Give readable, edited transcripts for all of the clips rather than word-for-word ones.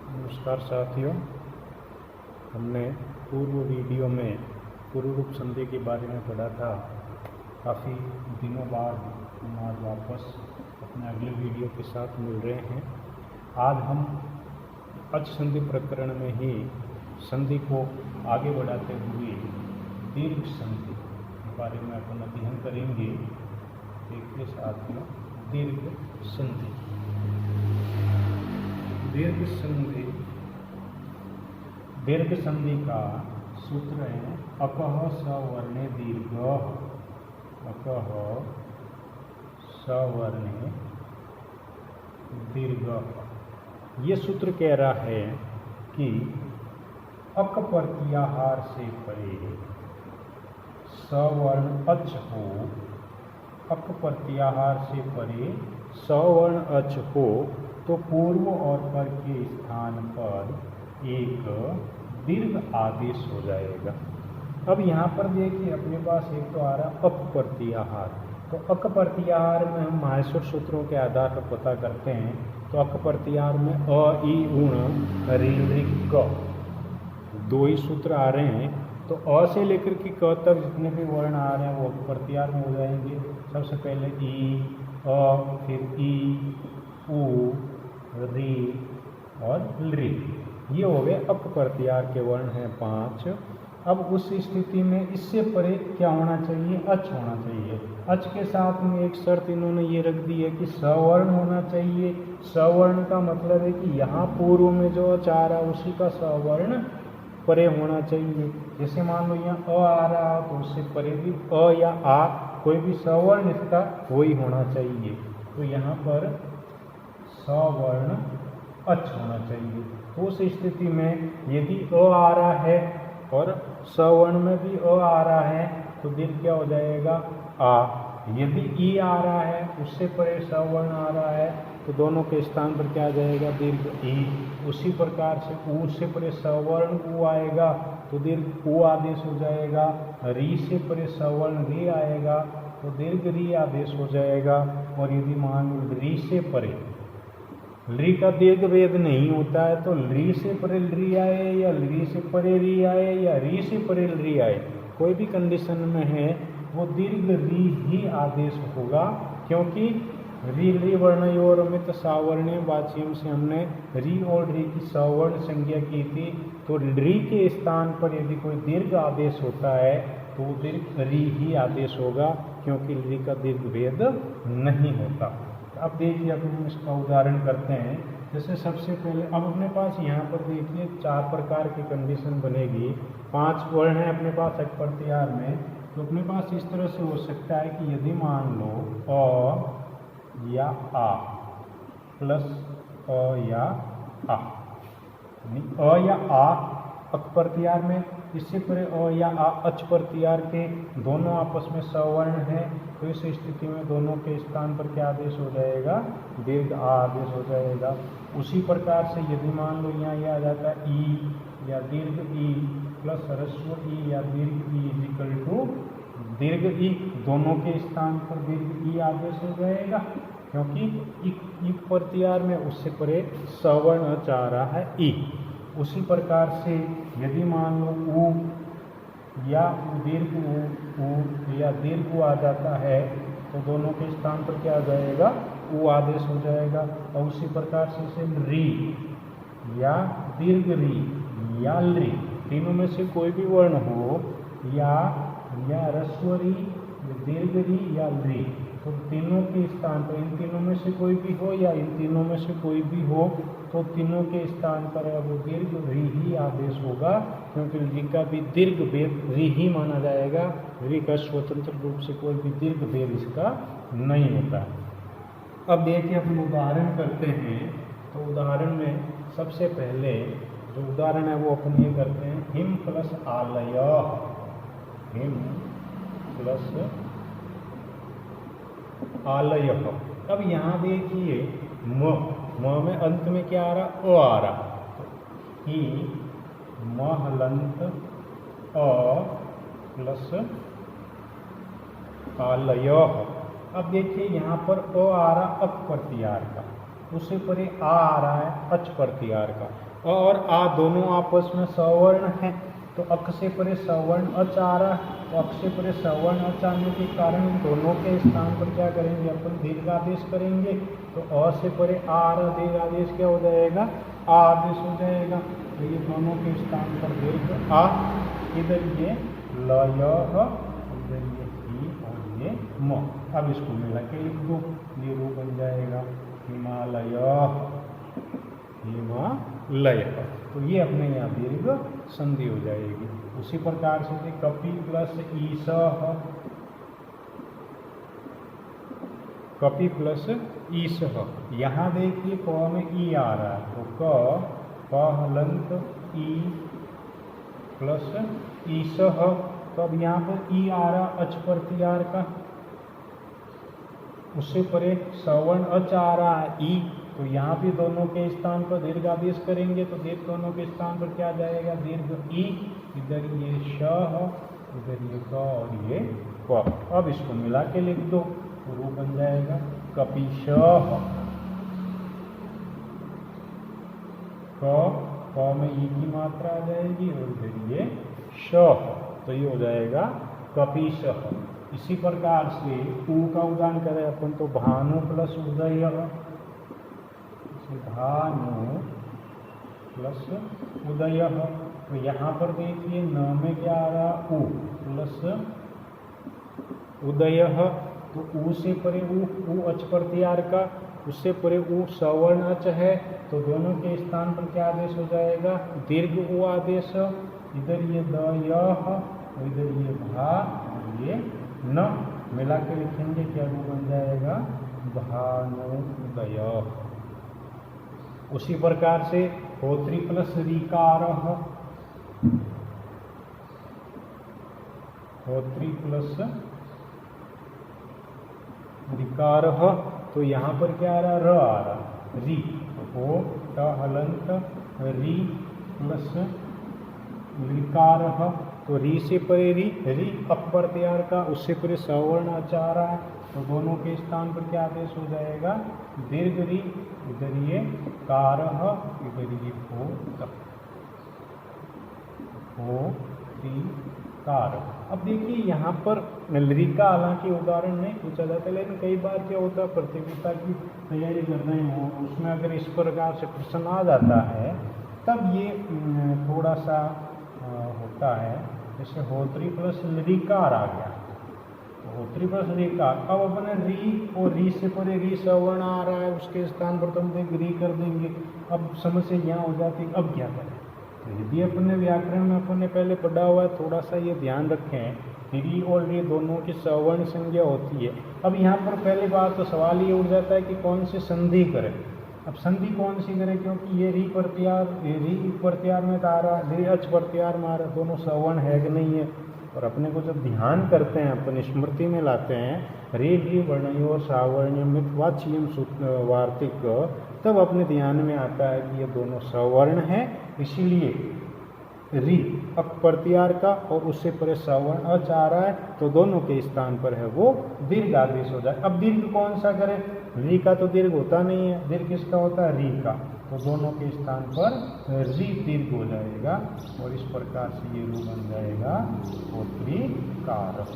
नमस्कार साथियों, हमने पूर्व वीडियो में पूर्वरूप संधि के बारे में पढ़ा था। काफ़ी दिनों बाद हम आज वापस अपने अगले वीडियो के साथ मिल रहे हैं। आज हम अच संधि प्रकरण में ही संधि को आगे बढ़ाते हुए दीर्घ संधि के बारे में अपन अध्ययन करेंगे। देखिए साथियों, दीर्घ संधि। दीर्घ संधि का सूत्र है अकः सवर्णे दीर्घः। अकः सवर्णे दीर्घः। ये सूत्र कह रहा है कि अक प्रत्याहार से परे सवर्ण अच हो, अक प्रत्याहार से परे सवर्ण अच हो तो पूर्व और पर के स्थान पर एक दीर्घ आदेश हो जाएगा। अब यहाँ पर देखिए अपने पास एक तो आ रहा अक प्रत्याहार। तो अक प्रत्याहार में हम माहेश्वर सूत्रों के आधार पर पता करते हैं। तो अक प्रत्याहार में अ, ई, उण, ऋ, क दो ही सूत्र आ रहे हैं। तो अ से लेकर के क तक जितने भी वर्ण आ रहे हैं वो अक प्रत्याहार में हो जाएंगे। सबसे पहले ई, अ, फिर ई, उ, री और ऋ, ये हो गए अक प्रत्याहार के वर्ण हैं 5। अब उस स्थिति में इससे परे क्या होना चाहिए? अच होना चाहिए। अच के साथ में एक शर्त इन्होंने ये रख दी है कि सवर्ण होना चाहिए। सवर्ण का मतलब है कि यहाँ पूर्व में जो अच आ रहा है उसी का सवर्ण परे होना चाहिए। जैसे मान लो यहाँ अ आ रहा है तो उससे परे भी अ या आ कोई भी सवर्ण इसका वही होना चाहिए। तो यहाँ पर सवर्ण अच होना चाहिए। तो उस स्थिति में यदि अ आ रहा है और सवर्ण में भी अ आ रहा है तो दीर्घ क्या हो जाएगा? आ। यदि ई आ रहा है उससे परे सवर्ण आ रहा है तो दोनों के स्थान पर क्या आ जाएगा? दीर्घ ई। उसी प्रकार से ऊ से परे सवर्ण ऊ आएगा तो दीर्घ ऊ आदेश हो जाएगा। री से परे सवर्ण री आएगा तो दीर्घ री आदेश हो जाएगा। और यदि मान लो री से परे ली का दीर्घ भेद नहीं होता है तो ली से परे ली आए या ली से परे री आए या री से परे री आए, कोई भी कंडीशन में है वो दीर्घ री ही आदेश होगा। क्योंकि री ली वर्णयोर अमित सावर्ण्य वाच्यम से हमने री और री की सवर्ण संज्ञा की थी। तो री के स्थान पर यदि कोई दीर्घ आदेश होता है तो वो दीर्घ री ही आदेश होगा, क्योंकि री का दीर्घ भेद नहीं होता। अब देखिए, अब हम इसका उदाहरण करते हैं। जैसे सबसे पहले अब अपने पास यहाँ पर देखिए 4 प्रकार की कंडीशन बनेगी। 5 वर्ण हैं अपने पास अक प्रत्याहार में। तो अपने पास इस तरह से हो सकता है कि यदि मान लो अ या आ प्लस अ या आ, अ या आ अक प्रत्याहार में, इससे परे अ या आ अच प्रत्याहार के दोनों आपस में सवर्ण हैं। तो इस स्थिति में दोनों के स्थान पर क्या आदेश हो जाएगा? दीर्घ आ आदेश हो जाएगा। उसी प्रकार से यदि मान लो यहाँ यह आ जाता है ई या दीर्घ ई प्लस ह्रस्व ई या दीर्घ ई इक्वल टू दीर्घ ई, दोनों के स्थान पर दीर्घ ई आदेश हो जाएगा, क्योंकि इक प्रत्याहार में उससे परे सवर्ण अच आ रहा है ई। उसी प्रकार से यदि मान लो ऊ या दीर्घ ऊ या दीर्घ ऊ आ जाता है तो दोनों के स्थान पर क्या आ जाएगा? ऊ आदेश हो जाएगा। और उसी प्रकार से री या दीर्घ री या ली, तीनों में से कोई भी वर्ण हो या ह्रस्व री, दीर्घ री या ली, तो तीनों के स्थान पर इन तीनों में से कोई भी हो या इन तीनों में से कोई भी हो तो तीनों के स्थान पर वो दीर्घ री ही आदेश होगा, क्योंकि री का भी दीर्घ भेद री ही माना जाएगा। री का स्वतंत्र रूप से कोई भी दीर्घ भेद इसका नहीं होता। अब देखिए अपन उदाहरण करते हैं। तो उदाहरण में सबसे पहले जो उदाहरण है वो अपन ये करते हैं, हिम प्लस आलय। हिम प्लस आलय। अब यहाँ देखिए म में अंत में क्या आ रहा? अ आ रहा। ही महलंत अ प्लस आलय। अब देखिए यहाँ पर अ आ रहा अक प्रत्याहार का, उससे परे आ रहा है अच प्रत्याहार का, और आ दोनों आपस में सवर्ण है, तो अक से परे सवर्ण अच आ रहा है, तो अक से परे सवर्ण अच आने के कारण दोनों के स्थान पर क्या करेंगे, अपन दीर्घादेश करेंगे। तो अ से परे आ रहा दीर्घादेश क्या हो जाएगा, आ आदेश हो जाएगा। तो ये दोनों के स्थान पर दीर्घ आ, इधर ये लय, इधर ये ही और ये म। अब इसको मिला के लिख दो, ये रू बन जाएगा हिमालय, हिमालय। तो ये अपने यहाँ दीर्घ संधि हो जाएगी। उसी प्रकार से कपि प्लस ईश, कपि प्लस ईश, यहाँ देखिए क में ई आ रहा है, तो क हलंत ई प्लस ईश, तो अब यहाँ पर ई आ रहा अच प्रत्याहार का, उससे परे सवर्ण अच आ रहा है ई, तो यहाँ भी दोनों के स्थान पर दीर्घादेश करेंगे, तो दीर्घ दोनों के स्थान पर क्या जाएगा, दीर्घ ई, इधर ये श, इधर ये क और ये प। अब इसको मिला के लिख दो, तो रू बन जाएगा कपिश, क में ई की मात्रा आ जाएगी और इधर ये श, तो ये हो जाएगा कपिश। इसी प्रकार से ऊ का उदाहरण करें अपन, तो भानु प्लस उदय, भानु प्लस उदय, तो यहाँ पर देखिए न में क्या आ रहा, ऊ प्लस उदय, तो ऊ से परे ऊ अच प्रत्याहार का, उससे परे ऊ सवर्ण अच है, तो दोनों के स्थान पर क्या आदेश हो जाएगा, दीर्घ ऊ आदेश। इधर ये द यह, इधर ये भा और ये न, मिला के लिखेंगे क्या रू बन जाएगा भानुदय। उसी प्रकार से होत्री प्लस ऋकार, होत्री प्लस ऋकार, तो यहाँ पर क्या आ रहा, र आ रहा री, हो ट हलंत री प्लस ऋकार, तो री से परे री, री अप प्रत्याहार का, उससे परे सवर्ण अच आ रहा है, तो दोनों के स्थान पर क्या आदेश हो जाएगा, दीर्घ री, इधर ये कार, इधर ये हो ती कार। अब देखिए यहाँ पर नलरी का हालांकि उदाहरण नहीं पूछा जाता, लेकिन कई बार क्या होता है, प्रतियोगिता की तैयारी कर रहे हो, उसमें अगर इस प्रकार से प्रश्न आ जाता है, तब ये थोड़ा सा होता है। जैसे होत्री प्लस ऋकार आ गया, होत्री प्लस ऋकार, अब अपने री और री से परे री सवर्ण आ रहा है, उसके स्थान पर तो हम री कर देंगे। अब समस्या यहाँ हो जाती है, अब क्या करें, तो यदि अपने व्याकरण में अपन ने पहले पढ़ा हुआ है, थोड़ा सा ये ध्यान रखें, री और री दोनों की सवर्ण संज्ञा होती है। अब यहाँ पर पहली बात तो सवाल ये उठ जाता है कि कौन सी संधि करें। अब संधि कौन सी करें, क्योंकि ये री प्रत्याहार में आ रहा, री अच प्रत्याहार में आ रहा, दोनों सवर्ण है कि नहीं है। और अपने को जब ध्यान करते हैं, अपन स्मृति में लाते हैं रे री वर्णयो सावर्ण्यमित वाच्यम वार्तिक, तब अपने ध्यान में आता है कि ये दोनों सवर्ण हैं, इसीलिए री अक प्रत्याहार का और उससे परे सवर्ण अच आ रहा है, तो दोनों के स्थान पर है वो दीर्घ आदेश हो जाए। अब दीर्घ कौन सा करें, री का तो दीर्घ होता नहीं है, दीर्घ किसका होता है, री का, तो दोनों के स्थान पर री दीर्घ हो जाएगा और इस प्रकार से ये रू बन जाएगा होत्री कारक।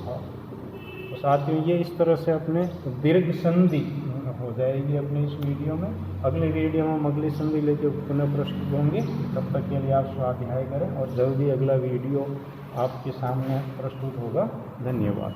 तो साथियों ये इस तरह से अपने दीर्घ संधि हो जाएगी अपने इस वीडियो में। अगले वीडियो में हम अगली संधि लेकर पुनः प्रस्तुत होंगे, तब तक के लिए आप स्वाध्याय करें और जल्दी अगला वीडियो आपके सामने प्रस्तुत होगा। धन्यवाद।